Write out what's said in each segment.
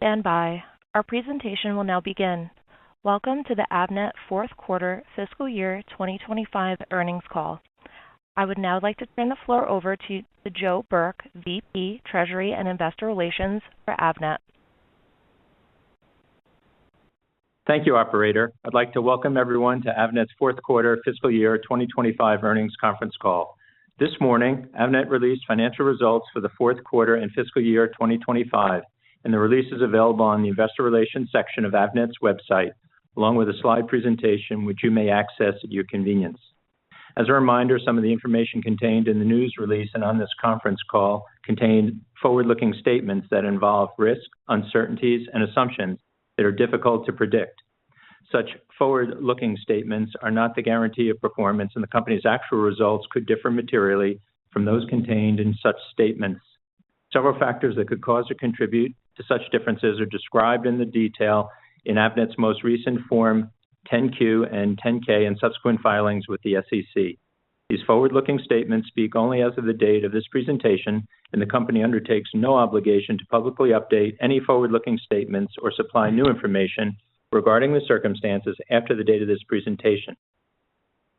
Stand by. Our presentation will now begin. Welcome to the Avnet fourth quarter fiscal year 2025 earnings call. I would now like to turn the floor over to Joe Burke, VP, Treasury and Investor Relations for Avnet. Thank you, operator. I'd like to welcome everyone to Avnet's fourth quarter fiscal year 2025 earnings conference call. This morning, Avnet released financial results for the fourth quarter and fiscal year 2025, and the release is available on the Investor Relations section of Avnet's website, along with a slide presentation which you may access at your convenience. As a reminder, some of the information contained in the news release and on this conference call contain forward-looking statements that involve risk, uncertainties, and assumptions that are difficult to predict. Such forward-looking statements are not the guarantee of performance, and the company's actual results could differ materially from those contained in such statements. Several factors that could cause or contribute to such differences are described in the detail in Avnet's most recent Form 10-Q and 10-K and subsequent filings with the SEC. These forward-looking statements speak only as of the date of this presentation, and the company undertakes no obligation to publicly update any forward-looking statements or supply new information regarding the circumstances after the date of this presentation.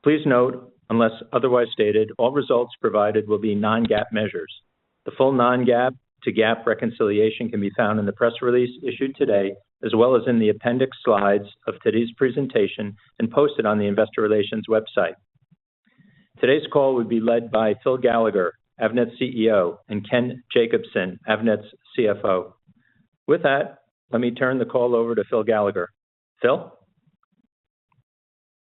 Please note, unless otherwise stated, all results provided will be non-GAAP measures. The full non-GAAP to GAAP reconciliation can be found in the press release issued today, as well as in the appendix slides of today's presentation and posted on the Investor Relations website. Today's call will be led by Phil Gallagher, Avnet's CEO, and Ken Jacobson, Avnet's CFO. With that, let me turn the call over to Phil Gallagher. Phil?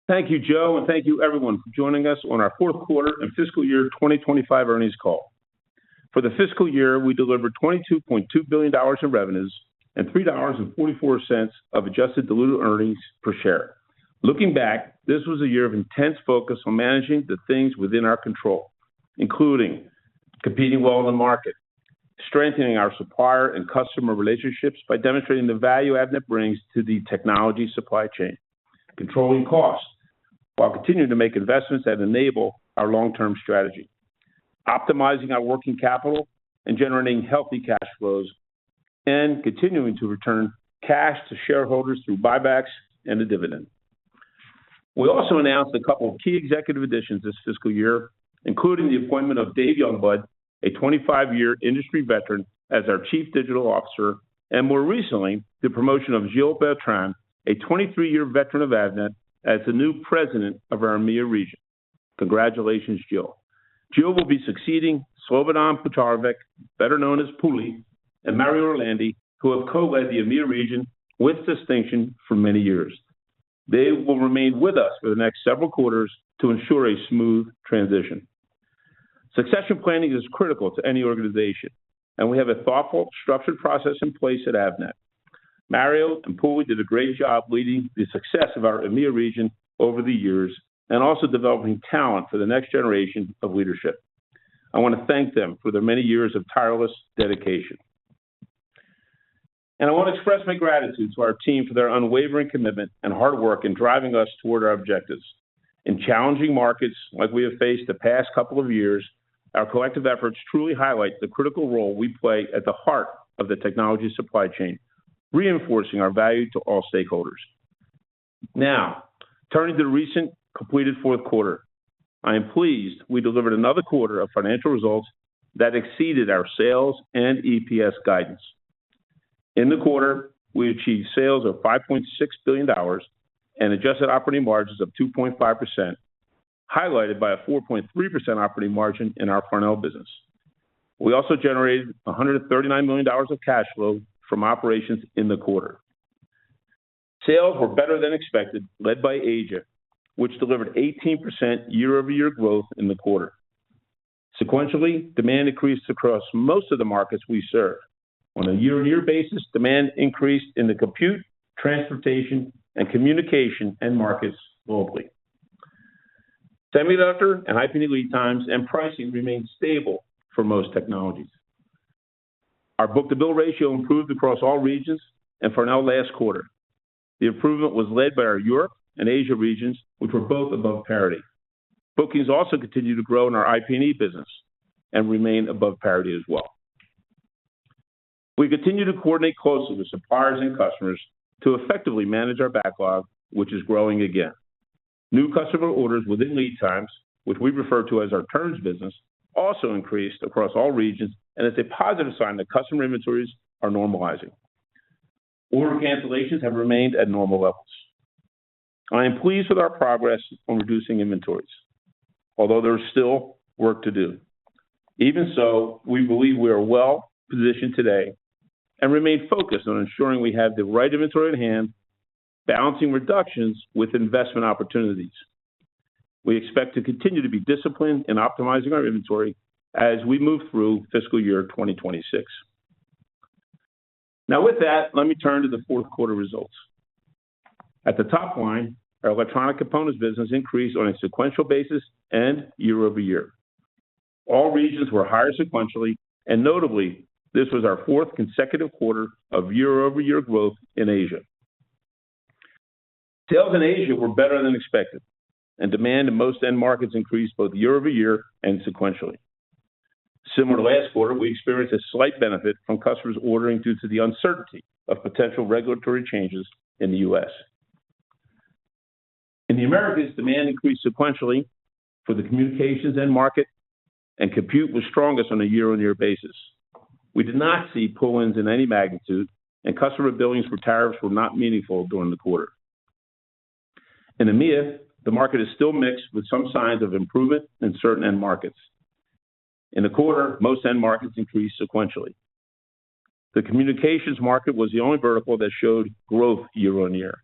Thank you, Joe, and thank you everyone for joining us on our fourth quarter and fiscal year 2025 earnings call. For the fiscal year, we delivered $22.2 billion in revenues and $3.44 of adjusted diluted earnings per share. Looking back, this was a year of intense focus on managing the things within our control, including competing well in the market, strengthening our supplier and customer relationships by demonstrating the value Avnet brings to the technology supply chain, controlling costs while continuing to make investments that enable our long-term strategy, optimizing our working capital and generating healthy cash flows, and continuing to return cash to shareholders through buybacks and a dividend. We also announced a couple of key executive additions this fiscal year, including the appointment of Dave Youngblood, a 25-year industry veteran, as our Chief Digital Officer, and more recently, the promotion of Gilles Bertrand, a 23-year veteran of Avnet, as the new president of our EMEA region. Congratulations, Gilles. Gilles will be succeeding Slobodan Petrovic, better known as Puli, and Mario Orlandi, who have co-led the EMEA region with distinction for many years. They will remain with us for the next several quarters to ensure a smooth transition. Succession planning is critical to any organization, and we have a thoughtful, structured process in place at Avnet. Mario and Puli did a great job leading the success of our EMEA region over the years and also developing talent for the next generation of leadership. I want to thank them for their many years of tireless dedication. And I want to express my gratitude to our team for their unwavering commitment and hard work in driving us toward our objectives. In challenging markets like we have faced the past couple of years, our collective efforts truly highlight the critical role we play at the heart of the technology supply chain, reinforcing our value to all stakeholders. Now, turning to the recent completed fourth quarter, I am pleased we delivered another quarter of financial results that exceeded our sales and EPS guidance. In the quarter, we achieved sales of $5.6 billion and adjusted operating margins of 2.5%, highlighted by a 4.3% operating margin in our Farnell business. We also generated $139 million of cash flow from operations in the quarter. Sales were better than expected, led by Asia, which delivered 18% year-over-year growth in the quarter. Sequentially, demand increased across most of the markets we serve. On a year-on-year basis, demand increased in the compute, transportation, and communication end markets globally. Semiconductor and IP lead times and pricing remained stable for most technologies. Our book-to-bill ratio improved across all regions and Farnell last quarter. The improvement was led by our Europe and Asia regions, which were both above parity. Bookings also continue to grow in our IP&E business and remain above parity as well. We continue to coordinate closely with suppliers and customers to effectively manage our backlog, which is growing again. New customer orders within lead times, which we refer to as our turns business, also increased across all regions, and it's a positive sign that customer inventories are normalizing. Order cancellations have remained at normal levels. I am pleased with our progress on reducing inventories, although there's still work to do. Even so, we believe we are well positioned today and remain focused on ensuring we have the right inventory at hand, balancing reductions with investment opportunities. We expect to continue to be disciplined in optimizing our inventory as we move through fiscal year 2026. Now, with that, let me turn to the fourth quarter results. At the top line, our electronic components business increased on a sequential basis and year over year. All regions were higher sequentially, and notably, this was our fourth consecutive quarter of year-over-year growth in Asia. Sales in Asia were better than expected, and demand in most end markets increased both year-over-year and sequentially. Similar to last quarter, we experienced a slight benefit from customers ordering due to the uncertainty of potential regulatory changes in the U.S. In the Americas, demand increased sequentially for the communications end market, and compute was strongest on a year-on-year basis. We did not see pull-ins in any magnitude, and customer billings for tariffs were not meaningful during the quarter. In EMEA, the market is still mixed with some signs of improvement in certain end markets. In the quarter, most end markets increased sequentially. The communications market was the only vertical that showed growth year-on-year.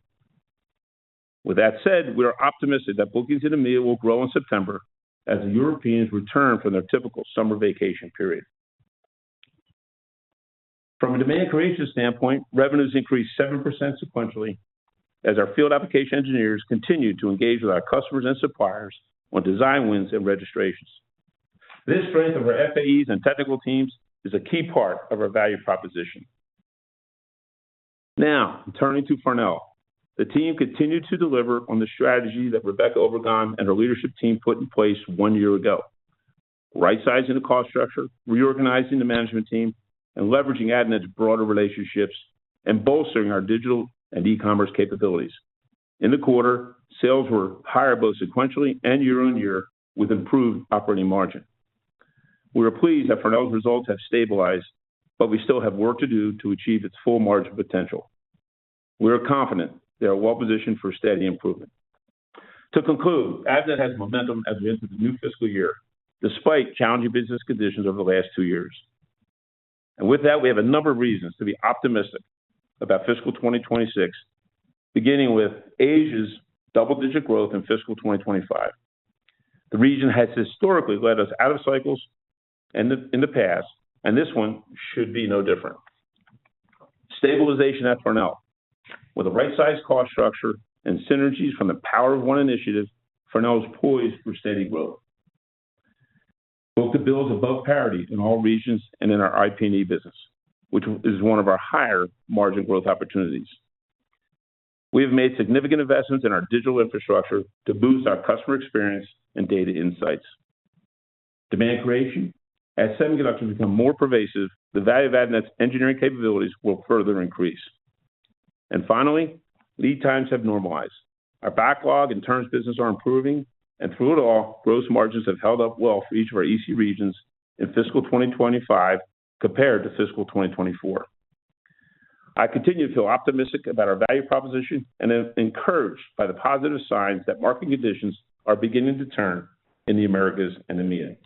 With that said, we are optimistic that bookings in EMEA will grow in September as the Europeans return from their typical summer vacation period. From a demand creation standpoint, revenues increased 7% sequentially as our field application engineers continue to engage with our customers and suppliers on design wins and registrations. This strength of our FAEs and technical teams is a key part of our value proposition. Now, turning to Farnell. The team continued to deliver on the strategy that Rebecca Obregon and her leadership team put in place 1 year ago, right-sizing the cost structure, reorganizing the management team, and leveraging Avnet's broader relationships and bolstering our digital and e-commerce capabilities. In the quarter, sales were higher both sequentially and year-on-year with improved operating margin. We are pleased that Farnell's results have stabilized, but we still have work to do to achieve its full margin potential. We are confident they are well positioned for steady improvement. To conclude, Avnet has momentum as we enter the new fiscal year, despite challenging business conditions over the last 2 years. And with that, we have a number of reasons to be optimistic about fiscal 2026, beginning with Asia's double-digit growth in fiscal 2025. The region has historically led us out of cycles in the past, and this one should be no different. Stabilization at Farnell. With a right-sized cost structure and synergies from the Power of One initiative, Farnell is poised for steady growth. Book-to-bill is above parity in all regions and in our IP&E business, which is one of our higher margin growth opportunities. We have made significant investments in our digital infrastructure to boost our customer experience and data insights. Demand creation. As semiconductors become more pervasive, the value of Avnet's engineering capabilities will further increase. And finally, lead times have normalized. Our backlog and turns business are improving, and through it all, gross margins have held up well for each of our EC regions in fiscal 2025 compared to fiscal 2024. I continue to feel optimistic about our value proposition and am encouraged by the positive signs that market conditions are beginning to turn in the Americas and EMEA.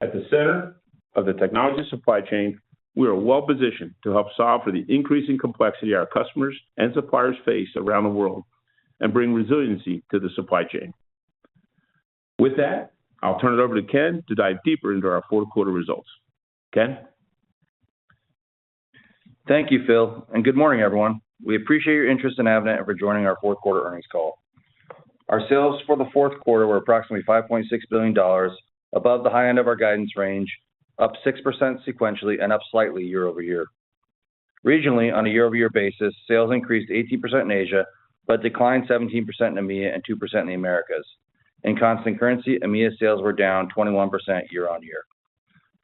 At the center of the technology supply chain, we are well positioned to help solve for the increasing complexity our customers and suppliers face around the world and bring resiliency to the supply chain. With that, I'll turn it over to Ken to dive deeper into our fourth quarter results. Ken? Thank you, Phil, and good morning, everyone. We appreciate your interest in Avnet and for joining our fourth quarter earnings call. Our sales for the fourth quarter were approximately $5.6 billion, above the high end of our guidance range, up 6% sequentially and up slightly year over year. Regionally, on a year-over-year basis, sales increased 18% in Asia, but declined 17% in EMEA and 2% in the Americas. In constant currency, EMEA sales were down 21% year on year.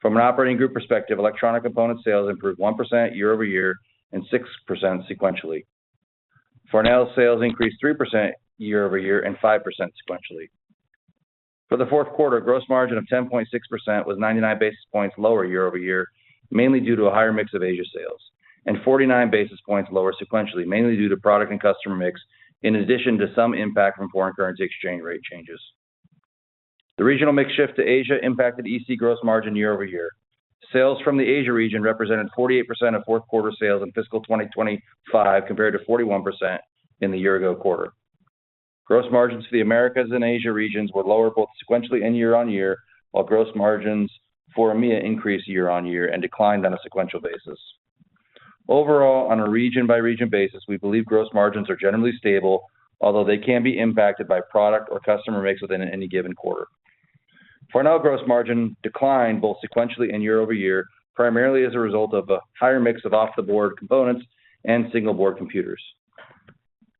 From an operating group perspective, electronic component sales improved 1% year-over-year and 6% sequentially. Farnell sales increased 3% year-over-year and 5% sequentially. For the fourth quarter, gross margin of 10.6% was 99 basis points lower year-over-year, mainly due to a higher mix of Asia sales, and 49 basis points lower sequentially, mainly due to product and customer mix, in addition to some impact from foreign currency exchange rate changes. The regional mix shift to Asia impacted EC gross margin year-over-year. Sales from the Asia region represented 48% of fourth quarter sales in fiscal 2025 compared to 41% in the year-ago quarter. Gross margins for the Americas and Asia regions were lower both sequentially and year-on-year, while gross margins for EMEA increased year-on-year and declined on a sequential basis. Overall, on a region-by-region basis, we believe gross margins are generally stable, although they can be impacted by product or customer mix within any given quarter. Farnell gross margin declined both sequentially and year-over-year, primarily as a result of a higher mix of off-the-board components and single-board computers.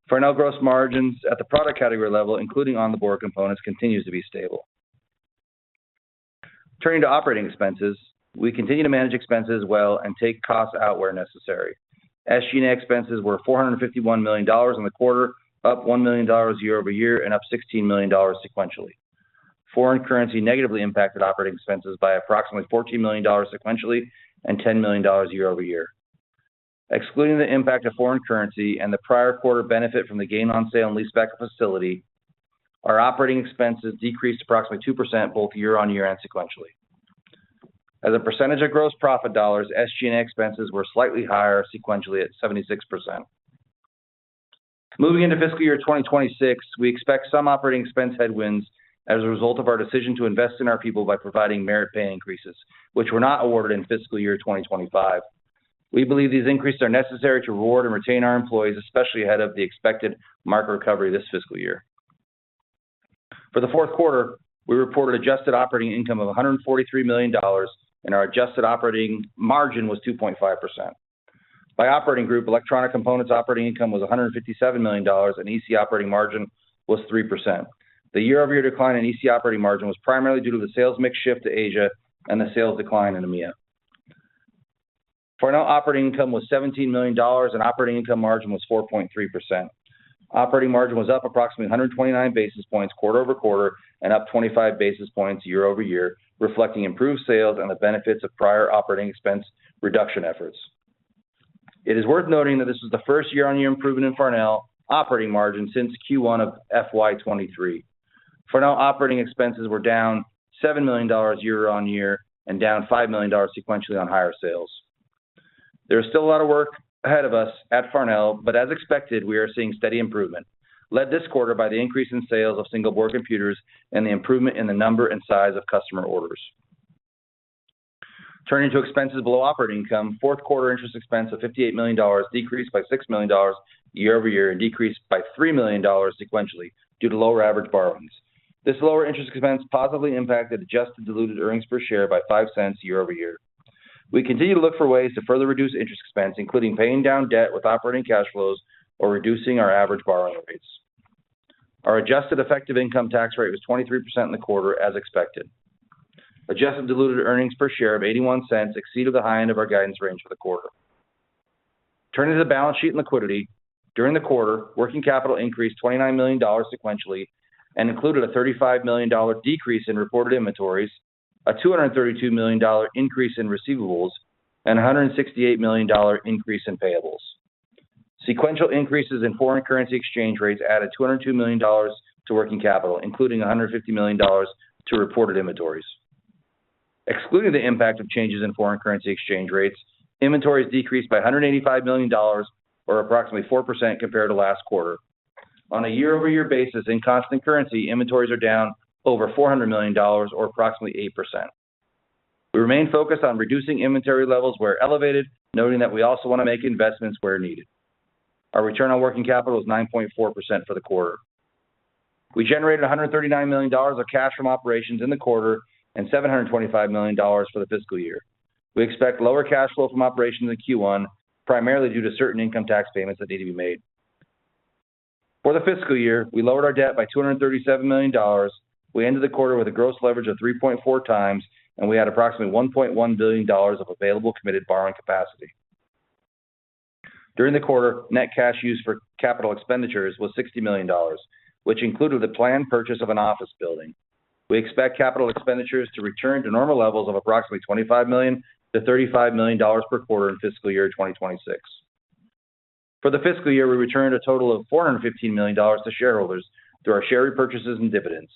Farnell gross margins at the product category level, including on-the-board components, continues to be stable. Turning to operating expenses, we continue to manage expenses well and take costs out where necessary. SG&A expenses were $451 million in the quarter, up $1 million year-over-year and up $16 million sequentially. Foreign currency negatively impacted operating expenses by approximately $14 million sequentially and $10 million year-over-year. Excluding the impact of foreign currency and the prior quarter benefit from the gain on sale and leaseback of facility, our operating expenses decreased approximately 2% both year-on-year and sequentially. As a percentage of gross profit dollars, SG&A expenses were slightly higher sequentially at 76%. Moving into fiscal year 2026, we expect some operating expense headwinds as a result of our decision to invest in our people by providing merit pay increases, which were not awarded in fiscal year 2025. We believe these increases are necessary to reward and retain our employees, especially ahead of the expected market recovery this fiscal year. For the fourth quarter, we reported adjusted operating income of $143 million, and our adjusted operating margin was 2.5%. By operating group, electronic components operating income was $157 million, and EC operating margin was 3%. The year-over-year decline in EC operating margin was primarily due to the sales mix shift to Asia and the sales decline in EMEA. Farnell operating income was $17 million, and operating income margin was 4.3%. Operating margin was up approximately 129 basis points quarter-over-quarter and up 25 basis points year-over-year, reflecting improved sales and the benefits of prior operating expense reduction efforts. It is worth noting that this was the first year-on-year improvement in Farnell operating margin since Q1 of FY23. Farnell operating expenses were down $7 million year-on-year and down $5 million sequentially on higher sales. There is still a lot of work ahead of us at Farnell, but as expected, we are seeing steady improvement, led this quarter by the increase in sales of single-board computers and the improvement in the number and size of customer orders. Turning to expenses below operating income, fourth quarter interest expense of $58 million decreased by $6 million year-over-year and decreased by $3 million sequentially due to lower average borrowings. This lower interest expense positively impacted adjusted diluted earnings per share by 5 cents year-over-year. We continue to look for ways to further reduce interest expense, including paying down debt with operating cash flows or reducing our average borrowing rates. Our adjusted effective income tax rate was 23% in the quarter, as expected. Adjusted diluted earnings per share of 81 cents exceeded the high end of our guidance range for the quarter. Turning to the balance sheet and liquidity, during the quarter, working capital increased $29 million sequentially and included a $35 million decrease in reported inventories, a $232 million increase in receivables, and a $168 million increase in payables. Sequential increases in foreign currency exchange rates added $202 million to working capital, including $150 million to reported inventories. Excluding the impact of changes in foreign currency exchange rates, inventories decreased by $185 million, or approximately 4% compared to last quarter. On a year-over-year basis, in constant currency, inventories are down over $400 million, or approximately 8%. We remain focused on reducing inventory levels where elevated, noting that we also want to make investments where needed. Our return on working capital is 9.4% for the quarter. We generated $139 million of cash from operations in the quarter and $725 million for the fiscal year. We expect lower cash flow from operations in Q1, primarily due to certain income tax payments that need to be made. For the fiscal year, we lowered our debt by $237 million. We ended the quarter with a gross leverage of 3.4 times and we had approximately $1.1 billion of available committed borrowing capacity. During the quarter, net cash used for capital expenditures was $60 million, which included the planned purchase of an office building. We expect capital expenditures to return to normal levels of approximately $25 million to $35 million per quarter in fiscal year 2026. For the fiscal year, we returned a total of $415 million to shareholders through our share repurchases and dividends.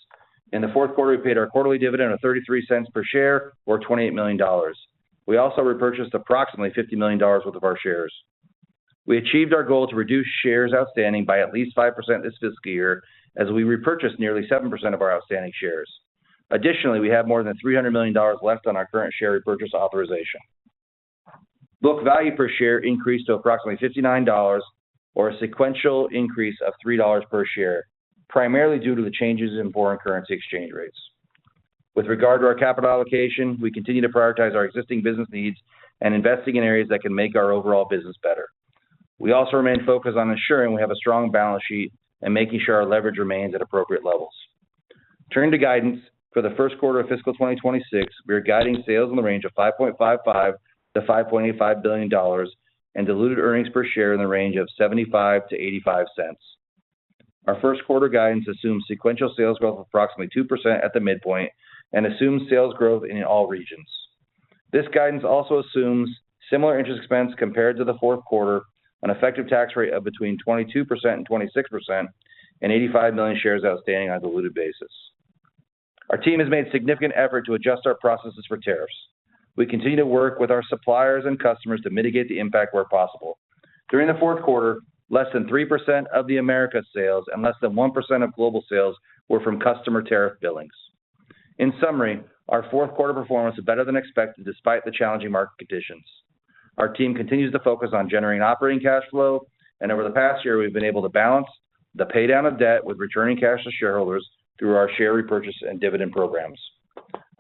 In the fourth quarter, we paid our quarterly dividend of 33 cents per share, or $28 million. We also repurchased approximately $50 million worth of our shares. We achieved our goal to reduce shares outstanding by at least 5% this fiscal year, as we repurchased nearly 7% of our outstanding shares. Additionally, we have more than $300 million left on our current share repurchase authorization. Book value per share increased to approximately $59, or a sequential increase of $3 per share, primarily due to the changes in foreign currency exchange rates. With regard to our capital allocation, we continue to prioritize our existing business needs and investing in areas that can make our overall business better. We also remain focused on ensuring we have a strong balance sheet and making sure our leverage remains at appropriate levels. Turning to guidance, for the first quarter of fiscal 2026, we are guiding sales in the range of $5.55 to $5.85 billion and diluted earnings per share in the range of 75 to 85 cents. Our first quarter guidance assumes sequential sales growth of approximately 2% at the midpoint and assumes sales growth in all regions. This guidance also assumes similar interest expense compared to the fourth quarter, an effective tax rate of between 22% and 26%, and 85 million shares outstanding on a diluted basis. Our team has made significant effort to adjust our processes for tariffs. We continue to work with our suppliers and customers to mitigate the impact where possible. During the fourth quarter, less than 3% of the Americas sales and less than 1% of global sales were from customer tariff billings. In summary, our fourth quarter performance is better than expected despite the challenging market conditions. Our team continues to focus on generating operating cash flow, and over the past year, we've been able to balance the pay down of debt with returning cash to shareholders through our share repurchase and dividend programs.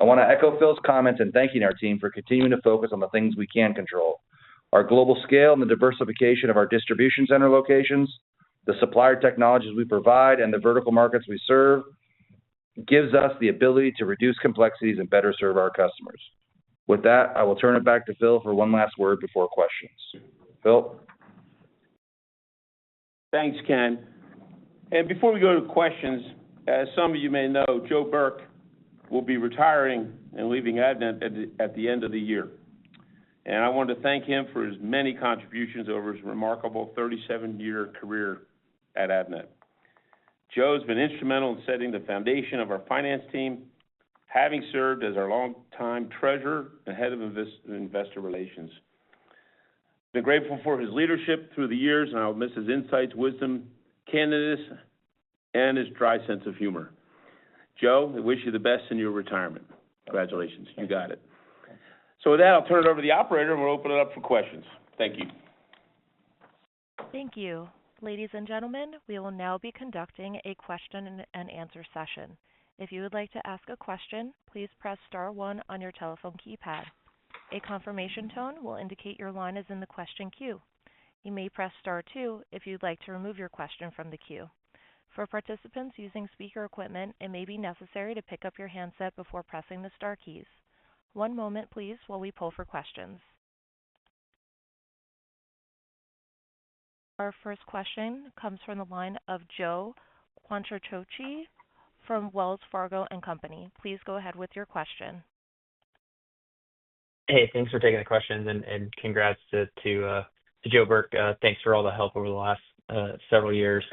I want to echo Phil's comments and thanking our team for continuing to focus on the things we can control. Our global scale and the diversification of our distribution center locations, the supplier technologies we provide, and the vertical markets we serve gives us the ability to reduce complexities and better serve our customers. With that, I will turn it back to Phil for one last word before questions. Phil? Thanks, Ken. And before we go to questions, as some of you may know, Joe Burke will be retiring and leaving Avnet at the end of the year. And I want to thank him for his many contributions over his remarkable 37-year career at Avnet. Joe's been instrumental in setting the foundation of our finance team, having served as our longtime treasurer and head of investor relations. I've been grateful for his leadership through the years, and I'll miss his insights, wisdom, candidness, and his dry sense of humor. Joe, I wish you the best in your retirement. Congratulations. You got it. So with that, I'll turn it over to the operator, and we'll open it up for questions. Thank you. Thank you. Ladies and gentlemen, we will now be conducting a question and answer session. If you would like to ask a question, please press star 1 on your telephone keypad. A confirmation tone will indicate your line is in the question queue. You may press star 2 if you'd like to remove your question from the queue. For participants using speaker equipment, it may be necessary to pick up your handset before pressing the star keys. One moment, please, while we poll for questions. Our first question comes from the line of Joe Quatrochi from Wells Fargo & Company. Please go ahead with your question. Hey, thanks for taking the questions, and congrats to Joe Burke. Thanks for all the help over the last several years.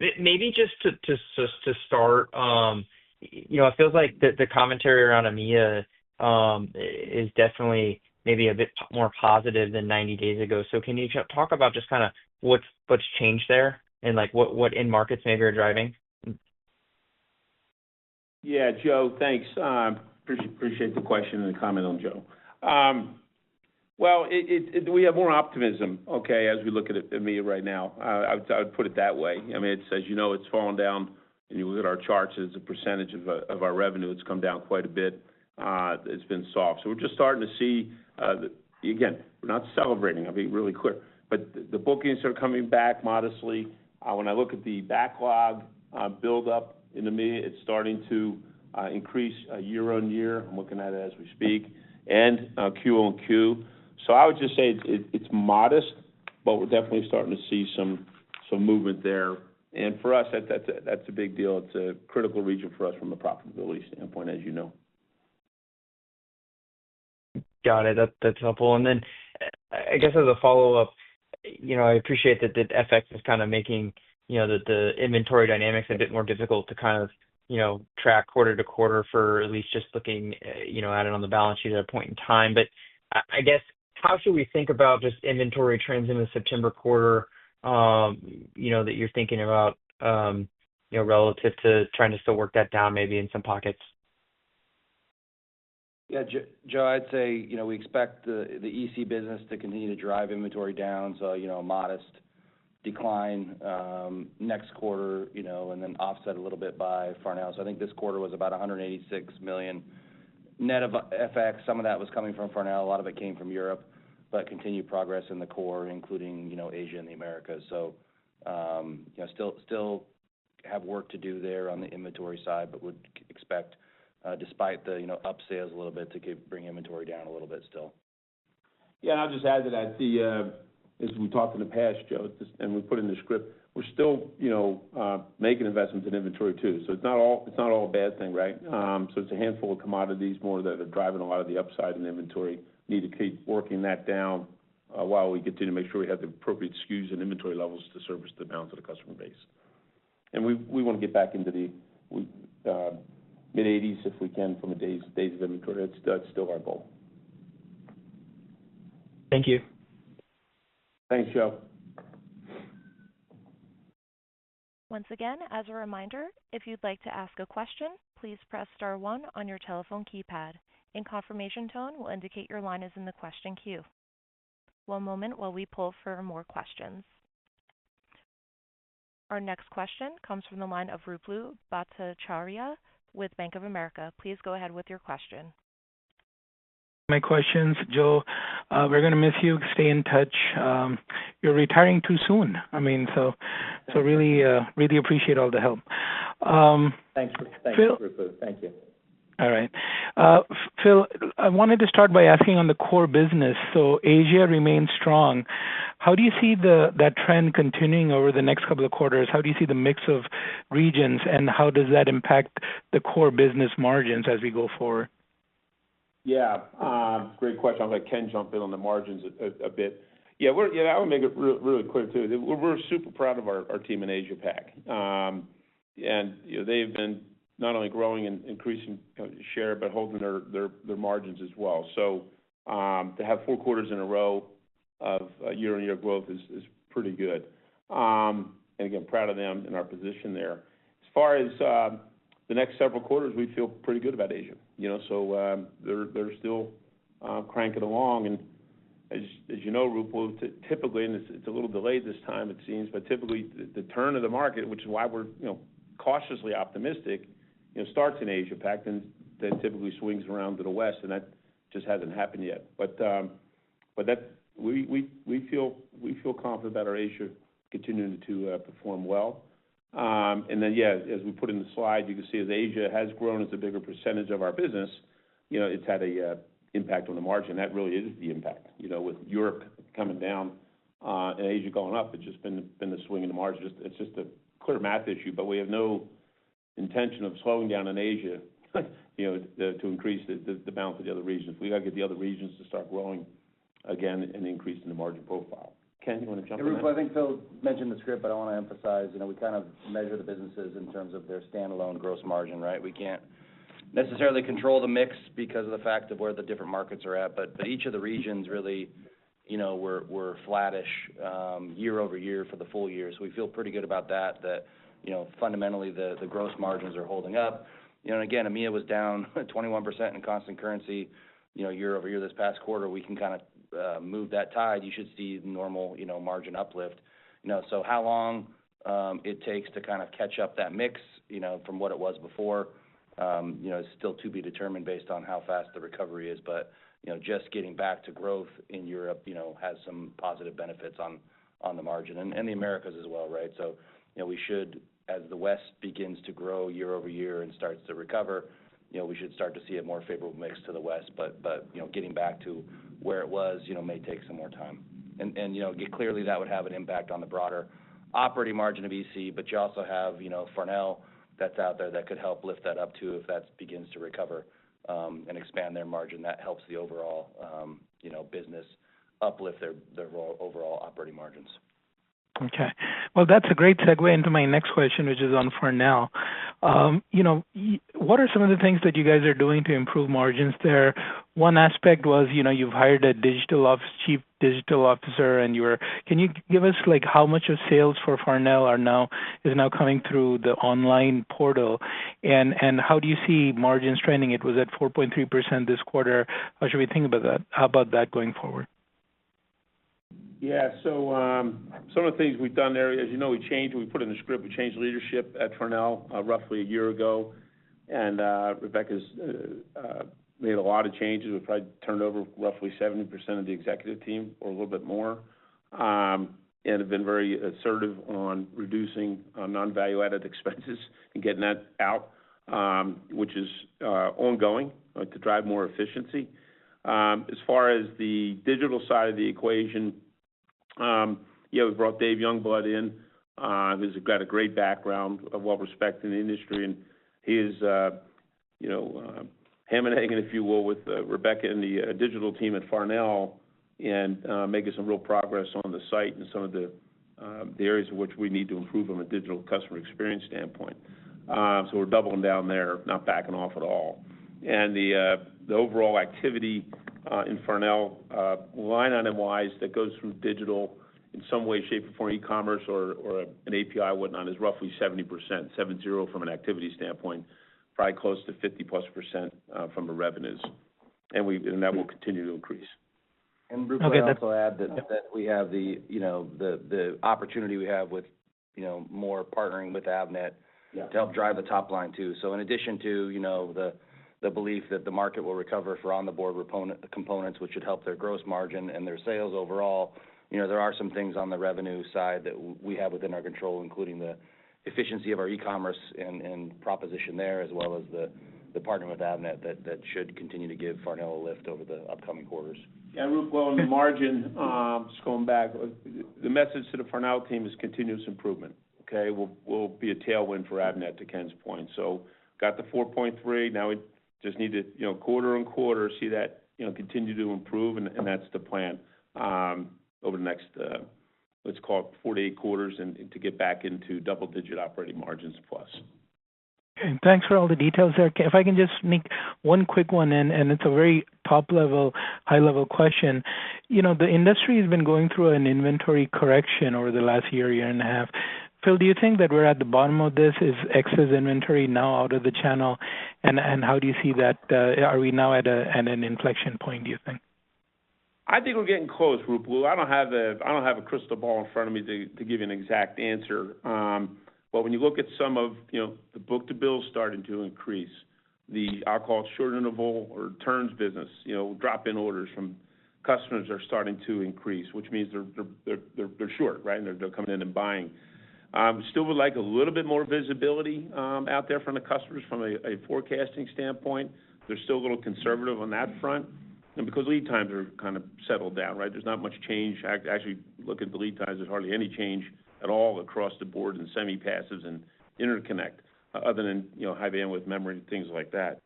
Maybe just to start, it feels like the commentary around EMEA is definitely maybe a bit more positive than 90 days ago. So can you talk about just kind of what's changed there and like what end markets maybe are driving? Yeah, Joe, thanks. Appreciate the question and the comment on Joe. Well, we have more optimism, okay, as we look at EMEA right now. I would put it that way. I mean, as you know, it's fallen down, and you look at our charts as a percentage of our revenue, it's come down quite a bit. It's been soft. So we're just starting to see, again, we're not celebrating, I'll be really clear, but the bookings are coming back modestly. When I look at the backlog build up in EMEA, it's starting to increase year-on-year. I'm looking at it as we speak, and Q-on-Q. So I would just say it's modest, but we're definitely starting to see some movement there. And for us, that's a big deal. It's a critical region for us from a profitability standpoint, as you know. Got it. That's helpful. And then I guess as a follow-up, I appreciate that FX is kind of making, the inventory dynamics a bit more difficult to kind of, track quarter to quarter for at least just looking, at it on the balance sheet at a point in time. But I guess, how should we think about just inventory trends in the September quarter, that you're thinking about, relative to trying to still work that down maybe in some pockets? Yeah, Joe, I'd say, we expect the EC business to continue to drive inventory down. So, a modest decline next quarter, and then offset a little bit by Farnell. So I think this quarter was about $186 million. Net of FX, some of that was coming from Farnell. A lot of it came from Europe, but continued progress in the core, including, Asia and the Americas. So, still have work to do there on the inventory side, but would expect, despite the, up sales a little bit, to bring inventory down a little bit still. Yeah, and I'll just add to that, as we talked in the past, Joe, and we put in the script, we're still, making investments in inventory too. So it's not all a bad thing, right? So it's a handful of commodities more that are driving a lot of the upside in inventory. Need to keep working that down while we continue to make sure we have the appropriate SKUs and inventory levels to service the balance of the customer base. And we want to get back into the mid-80s if we can from a days of inventory. That's still our goal. Thank you. Thanks, Joe. Once again, as a reminder, if you'd like to ask a question, please press star 1 on your telephone keypad. A confirmation tone will indicate your line is in the question queue. One moment while we pull for more questions. Our next question comes from the line of Ruplu Bhattacharya with Bank of America. Please go ahead with your question. My questions, Joe. We're going to miss you. Stay in touch. You're retiring too soon. So really appreciate all the help. Thanks, Phil, Ruplu. Thank you. All right. Phil, I wanted to start by asking on the core business. So Asia remains strong. How do you see that trend continuing over the next couple of quarters? How do you see the mix of regions, and how does that impact the core business margins as we go forward? Yeah, great question. I'll let Ken jump in on the margins a bit. Yeah, I would make it really clear too. We're super proud of our team in Asia Pac, and they've been not only growing and increasing share, but holding their margins as well. So to have 4 quarters in a row of year-on-year growth is pretty good. And again, proud of them and our position there. As far as the next several quarters, we feel pretty good about Asia. So they're still cranking along, and as you know, Ruplu, typically, and it's a little delayed this time, it seems, but typically the turn of the market, which is why we're cautiously optimistic, starts in Asia Pac, and then typically swings around to the West, and that just hasn't happened yet. But that we feel confident about our Asia continuing to perform well. And then, as we put in the slide, you can see as Asia has grown as a bigger percentage of our business, it's had a impact on the margin. That really is the impact. With Europe coming down and Asia going up, it's just been the swing in the margin. It's just a clear math issue, but we have no intention of slowing down in Asia, to increase the balance of the other regions. We got to get the other regions to start growing again and increasing the margin profile. Ken, you want to jump in? I think Phil mentioned the script, but I want to emphasize, we kind of measure the businesses in terms of their standalone gross margin, right? We can't necessarily control the mix because of the fact of where the different markets are at, but each of the regions really, we're flattish year over year for the full year. So we feel pretty good about that, fundamentally the gross margins are holding up. And again, EMEA was down 21% in constant currency, year over year this past quarter. We can kind of move that tide. You should see normal, margin uplift. So how long it takes to kind of catch up that mix, from what it was before, is still to be determined based on how fast the recovery is. But, just getting back to growth in Europe, has some positive benefits on the margin and the Americas as well, right? So, we should, as the West begins to grow year over year and starts to recover, we should start to see a more favorable mix to the West, but getting back to where it was, may take some more time. And clearly that would have an impact on the broader operating margin of EC, but you also have, Farnell that's out there that could help lift that up too if that begins to recover and expand their margin. That helps the overall, business uplift their overall operating margins. Okay. Well, that's a great segue into my next question, which is on Farnell. What are some of the things that you guys are doing to improve margins there? One aspect was, you've hired a chief digital officer, and can you give us how much of sales for Farnell is now coming through the online portal, and how do you see margins trending? It was at 4.3% this quarter. How should we think about that? How about that going forward? Yeah, so some of the things we've done there, as you know, we put in the script, we changed leadership at Farnell roughly a year ago, and Rebecca's made a lot of changes. We've probably turned over roughly 70% of the executive team, or a little bit more, and have been very assertive on reducing non-value-added expenses and getting that out, which is ongoing to drive more efficiency. As far as the digital side of the equation, we brought Dave Youngblood in, who's got a great background, well-respected in the industry, and he is, ham and egging, if you will, with Rebecca and the digital team at Farnell, and making some real progress on the site and some of the areas in which we need to improve from a digital customer experience standpoint. So we're doubling down there, not backing off at all. And the overall activity in Farnell, line item-wise, that goes through digital in some way, shape, or form, e-commerce or an API, whatnot, is roughly 70%, 70 from an activity standpoint, probably close to 50+% from the revenues, and that will continue to increase. And Bruce, okay, I'd also add that we have the opportunity we have with more partnering with Avnet to help drive the top line too. So in addition to the belief that the market will recover for on-the-board components, which should help their gross margin and their sales overall, there are some things on the revenue side that we have within our control, including the efficiency of our e-commerce and proposition there, as well as the partner with Avnet that should continue to give Farnell a lift over the upcoming quarters. Yeah, Ruth, well, in the margin, just going back, the message to the Farnell team is continuous improvement. Okay, will be a tailwind for Avnet, to Ken's point. So got the 4.3, now we just need to, quarter on quarter, see that, continue to improve, and that's the plan over the next, let's call it 4 to 8 quarters, and to get back into double-digit operating margins plus. Okay, thanks for all the details there. If I can just sneak one quick one in, and it's a very top-level, high-level question. The industry has been going through an inventory correction over the last year and a half. Phil, do you think that we're at the bottom of this? Is excess inventory now out of the channel? And how do you see that? Are we now at an inflection point, do you think? I think we're getting close, Ruplu. I don't have a crystal ball in front of me to give you an exact answer. But when you look at some of, the book-to-bill starting to increase, I'll call it short interval or turns business, drop-in orders from customers are starting to increase, which means they're short, right? And they're coming in and buying. Still would like a little bit more visibility out there from the customers from a forecasting standpoint. They're still a little conservative on that front. And because lead times are kind of settled down, right? There's not much change. Actually, look at the lead times, there's hardly any change at all across the board in semi-passives and interconnect, other than, high bandwidth memory and things like that.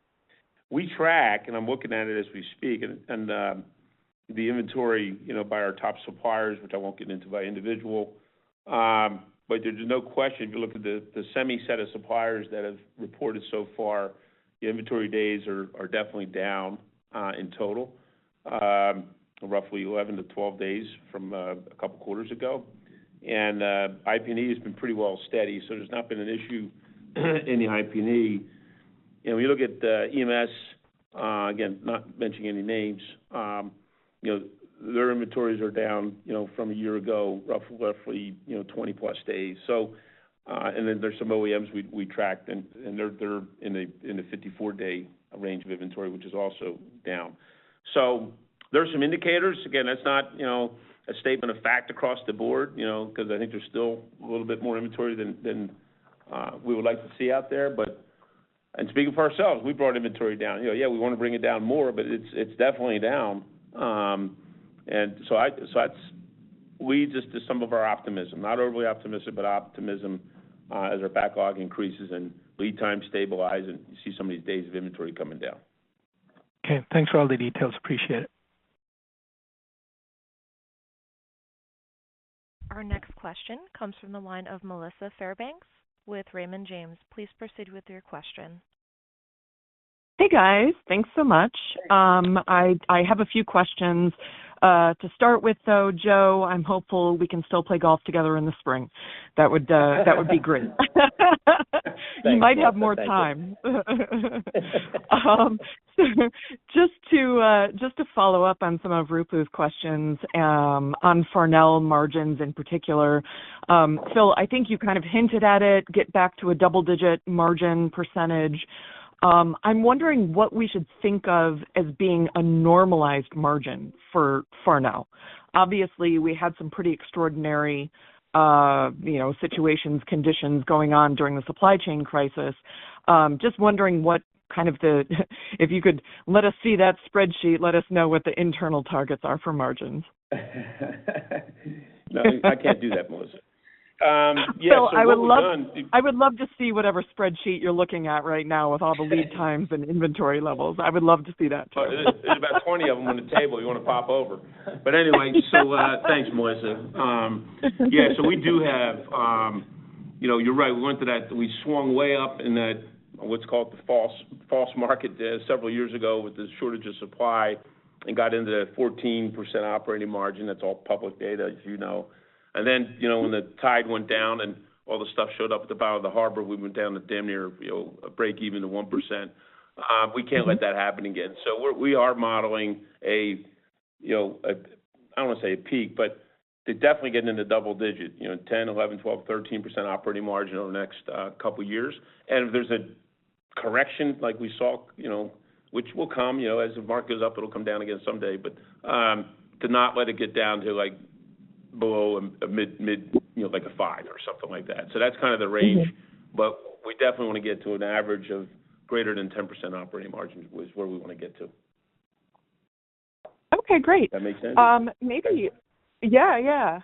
We track, and I'm looking at it as we speak, and the inventory, by our top suppliers, which I won't get into by individual, but there's no question, if you look at the semi set of suppliers that have reported so far, the inventory days are definitely down in total, roughly 11 to 12 days from a couple quarters ago. And IP&E has been pretty well steady, so there's not been an issue in the IP&E. And when you look at EMS, again, not mentioning any names, their inventories are down, from a year ago, roughly 20 plus days. So, and then there's some OEMs we tracked, and they're in the 54-day range of inventory, which is also down. So there's some indicators. Again, that's not a statement of fact across the board, because I think there's still a little bit more inventory than we would like to see out there. But And speaking for ourselves, we brought inventory down. Yeah, we want to bring it down more, but it's definitely down. And so that's leads us to some of our optimism. Not overly optimistic, but optimism as our backlog increases and lead times stabilize, and you see some of these days of inventory coming down. Okay, thanks for all the details. Appreciate it. Our next question comes from the line of Melissa Fairbanks with Raymond James. Please proceed with your question. Hey guys, thanks so much. I have a few questions. To start with, though, Joe, I'm hopeful we can still play golf together in the spring. That would be great. You might have more time. Just to follow up on some of Rupu's questions on Farnell margins in particular. Phil, I think you kind of hinted at it. Get back to a double-digit margin percentage. I'm wondering what we should think of as being a normalized margin for Farnell. Obviously, we had some pretty extraordinary, situations, conditions going on during the supply chain crisis. Just wondering what kind of if you could let us see that spreadsheet, let us know what the internal targets are for margins. No, I can't do that, Melissa. Phil, I would love to see whatever spreadsheet you're looking at right now with all the lead times and inventory levels. I would love to see that too. There's about 20 of them on the table. You want to pop over. But anyway, so thanks, Melissa. So we do have, you're right. We went to that. We swung way up in that what's called the false market several years ago with the shortage of supply, and got into the 14% operating margin. That's all public data, as you know. And then, when the tide went down and all the stuff showed up at the bottom of the harbor, we went down to damn near, a break even to 1%. We can't let that happen again. So we are modeling I don't want to say a peak, but to definitely get into double digit, 10, 11, 12, 13% operating margin over the next couple of years. And if there's a correction like we saw, which will come, as the market goes up, it'll come down again someday. But to not let it get down to like below a mid, like a 5 or something like that. So that's kind of the range. But we definitely want to get to an average of greater than 10% operating margin is where we want to get to. Okay, great. That makes sense? Maybe, yeah.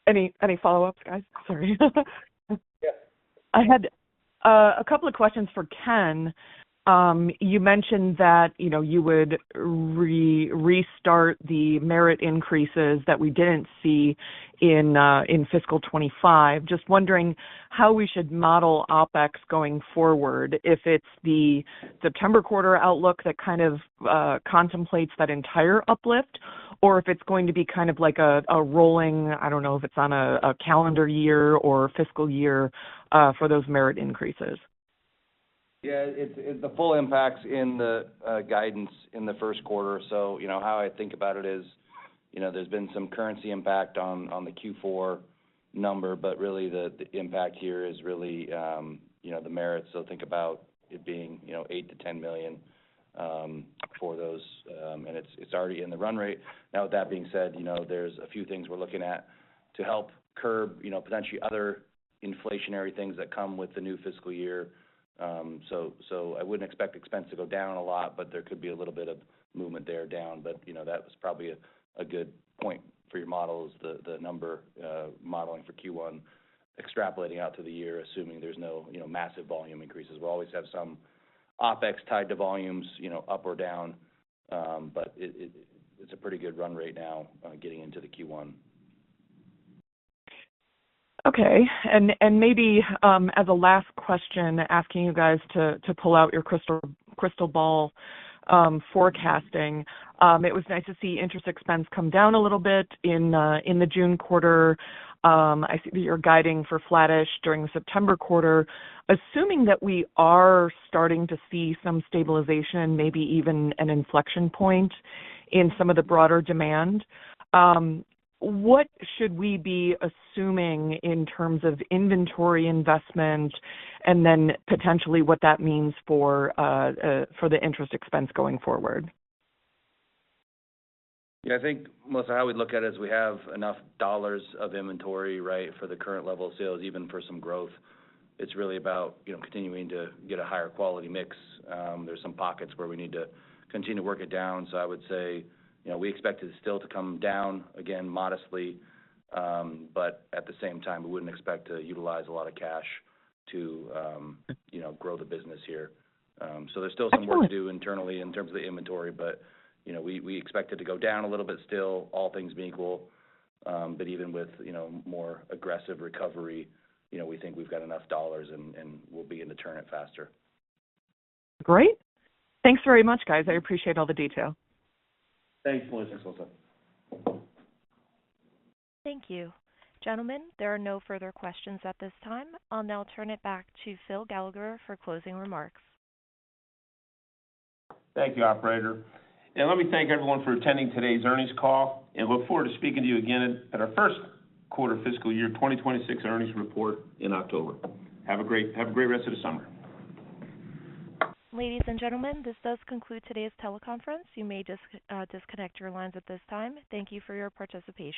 Any follow-ups, guys? Sorry. Yeah. I had a couple of questions for Ken. You mentioned that, you would restart the merit increases that we didn't see in fiscal 25. Just wondering how we should model OpEx going forward, if it's the September quarter outlook that kind of contemplates that entire uplift, or if it's going to be kind of like a rolling, I don't know if it's on a calendar year or fiscal year for those merit increases. Yeah, it's the full impacts in the guidance in the first quarter. So, how I think about it is, there's been some currency impact on the Q4 number, but really the impact here is really, the merits. So think about it being, $8 to $10 million for those, and it's already in the run rate. Now, with that being said, there's a few things we're looking at to help curb, potentially other inflationary things that come with the new fiscal year. So I wouldn't expect expense to go down a lot, but there could be a little bit of movement there down. But, that was probably a good point for your models, the number modeling for Q1, extrapolating out to the year, assuming there's no, massive volume increases. We'll always have some OpEx tied to volumes, up or down, but it's a pretty good run rate now getting into the Q1. Okay, and maybe as a last question, asking you guys to pull out your crystal ball forecasting. It was nice to see interest expense come down a little bit in the June quarter. I see that you're guiding for flattish during the September quarter. Assuming that we are starting to see some stabilization, maybe even an inflection point in some of the broader demand, what should we be assuming in terms of inventory investment, and then potentially what that means for the interest expense going forward? Yeah, I think, Melissa, how we look at it is we have enough dollars of inventory, right, for the current level of sales, even for some growth it's really about, continuing to get a higher quality mix. There's some pockets where we need to continue to work it down. So I would say, we expect it still to come down again modestly, but at the same time, we wouldn't expect to utilize a lot of cash to, grow the business here. So there's still some work to do internally in terms of the inventory, but, we expect it to go down a little bit still, all things being equal. But even with, more aggressive recovery, we think we've got enough dollars and we'll begin to turn it faster. Great. Thanks very much, guys. I appreciate all the detail. Thanks, Melissa. Thank you. Gentlemen, there are no further questions at this time. I'll now turn it back to Phil Gallagher for closing remarks. Thank you, operator. And let me thank everyone for attending today's earnings call and look forward to speaking to you again at our first quarter fiscal year 2026 earnings report in October. Have a great rest of the summer. Ladies and gentlemen, this does conclude today's teleconference. You may disconnect your lines at this time. Thank you for your participation.